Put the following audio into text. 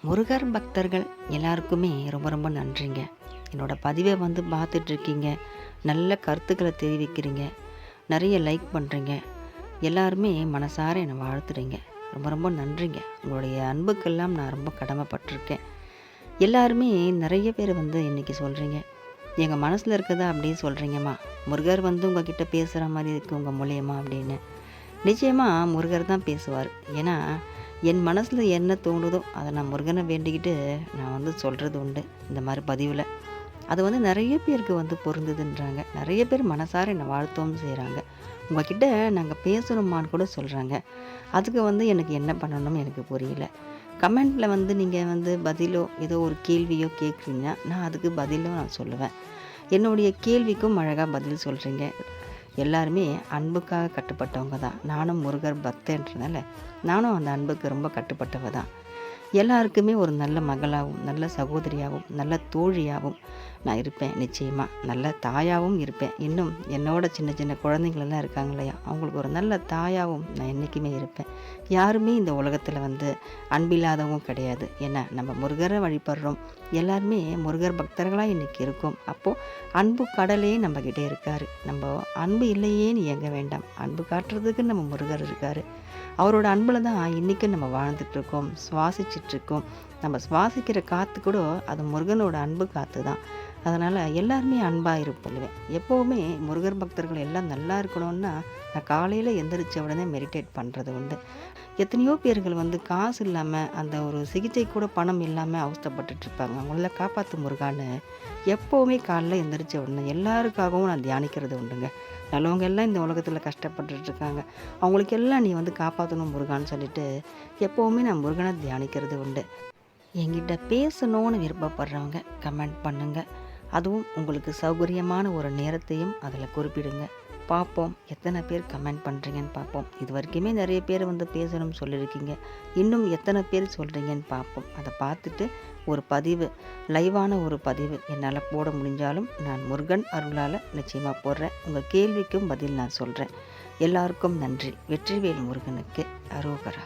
முருகர் பக்தர்கள் எல்லாருக்குமே ரொம்ப ரொம்ப நன்றிங்க. என்னோட பதிவை பார்த்துட்ருக்கீங்க. நல்ல கருத்துக்களை தெரிவிக்கிறீங்க. நிறைய லைக் பண்ணுறீங்க. எல்லாருமே மனசார என்னை வாழ்த்துறீங்க. ரொம்ப ரொம்ப நன்றிங்க. உங்களுடைய அன்புக்கெல்லாம் நான் ரொம்ப கடமைப்பட்டிருக்கேன். எல்லாருமே நிறைய பேர் இன்றைக்கி சொல்கிறீங்க, எங்கள் மனசில் இருக்கிறதா அப்படியே சொல்கிறீங்கம்மா. முருகர் உங்கள் கிட்ட பேசுகிற மாதிரி இருக்குது உங்கள் மூலியமாக அப்படின்னு. நிச்சயமாக முருகர் தான் பேசுவார். ஏன்னா என் மனசில் என்ன தோணுதோ அதை நான் முருகனை வேண்டிக்கிட்டு நான் சொல்கிறது உண்டு இந்த மாதிரி பதிவில். அது நிறைய பேருக்கு பொருந்துதுன்றாங்க. நிறைய பேர் மனசார என்னை வாழ்த்தவும் செய்கிறாங்க. உங்ககிட்ட நாங்கள் பேசணுமான்னு கூட சொல்கிறாங்க. அதுக்கு எனக்கு என்ன பண்ணணும்னு எனக்கு புரியல. கமெண்டில் நீங்கள் பதிலோ ஏதோ ஒரு கேள்வியோ கேட்குறீங்கன்னா நான் அதுக்கு பதிலும் நான் சொல்லுவேன். என்னுடைய கேள்விக்கும் அழகாக பதில் சொல்கிறீங்க. எல்லாருமே அன்புக்காக கட்டுப்பட்டவங்க தான். நானும் முருகர் பக்தன்றனால நானும் அந்த அன்புக்கு ரொம்ப கட்டுப்பட்டவ தான். எல்லாருக்குமே ஒரு நல்ல மகளாகவும் நல்ல சகோதரியாகவும் நல்ல தோழியாகவும் நான் இருப்பேன். நிச்சயமாக நல்ல தாயாகவும் இருப்பேன். இன்னும் என்னோட சின்ன சின்ன குழந்தைங்களெல்லாம் இருக்காங்க இல்லையா, அவங்களுக்கு ஒரு நல்ல தாயாகவும் நான் என்றைக்குமே இருப்பேன். யாருமே இந்த உலகத்தில் அன்பில்லாதவங்க கிடையாது. ஏன்னா நம்ம முருகரை வழிபடுறோம். எல்லாருமே முருகர் பக்தர்களாக இன்றைக்கி இருக்கோம். அப்போது அன்பு கடலே நம்மக்கிட்டே இருக்கார். நம்ம அன்பு இல்லையேன்னு இயங்க வேண்டாம். அன்பு காட்டுறதுக்கு நம்ம முருகர் இருக்கார். அவரோட அன்பில் தான் இன்றைக்கும் நம்ம வாழ்ந்துட்டுருக்கோம், சுவாசிச்சிட்ருக்கோம். நம்ம சுவாசிக்கிற காற்று கூட அது முருகனோட அன்பு காற்று தான். அதனால் எல்லாருமே அன்பாக இருப்பொழுவேன். எப்போவுமே முருகர் பக்தர்கள் எல்லாம் நல்லா இருக்கணும்னா நான் காலையில் எந்திரிச்ச உடனே மெடிடேட் பண்ணுறது உண்டு. எத்தனையோ பேர்கள் காசு இல்லாமல் அந்த ஒரு சிகிச்சை கூட பணம் இல்லாமல் அவஸ்தைப்பட்டுட்ருப்பாங்க. அவங்கள காப்பாற்று முருகான்னு எப்போவுமே காலைல எந்திரிச்ச உடனே எல்லாருக்காகவும் நான் தியானிக்கிறது உண்டுங்க. நல்லவங்க எல்லாம் இந்த உலகத்தில் கஷ்டப்பட்டுட்ருக்காங்க. அவங்களுக்கு எல்லாம் நீ காப்பாற்றணும் முருகான்னு சொல்லிட்டு எப்போவுமே நான் முருகனை தியானிக்கிறது உண்டு. என்கிட்ட பேசணும்னு விருப்பப்படுறவங்க கமெண்ட் பண்ணுங்கள். அதுவும் உங்களுக்கு சௌகரியமான ஒரு நேரத்தையும் அதில் குறிப்பிடுங்க. பார்ப்போம் எத்தனை பேர் கமெண்ட் பண்ணுறீங்கன்னு பார்ப்போம். இது வரைக்குமே நிறைய பேர் பேசணும்னு சொல்லியிருக்கீங்க. இன்னும் எத்தனை பேர் சொல்கிறீங்கன்னு பார்ப்போம். அதை பார்த்துட்டு ஒரு பதிவு, லைவான ஒரு பதிவு என்னால் போட முடிஞ்சாலும் நான் முருகன் அருளால் நிச்சயமாக போடுறேன். உங்கள் கேள்விக்கும் பதில் நான் சொல்கிறேன். எல்லாருக்கும் நன்றி. வெற்றிவேல் முருகனுக்கு அரோகரா.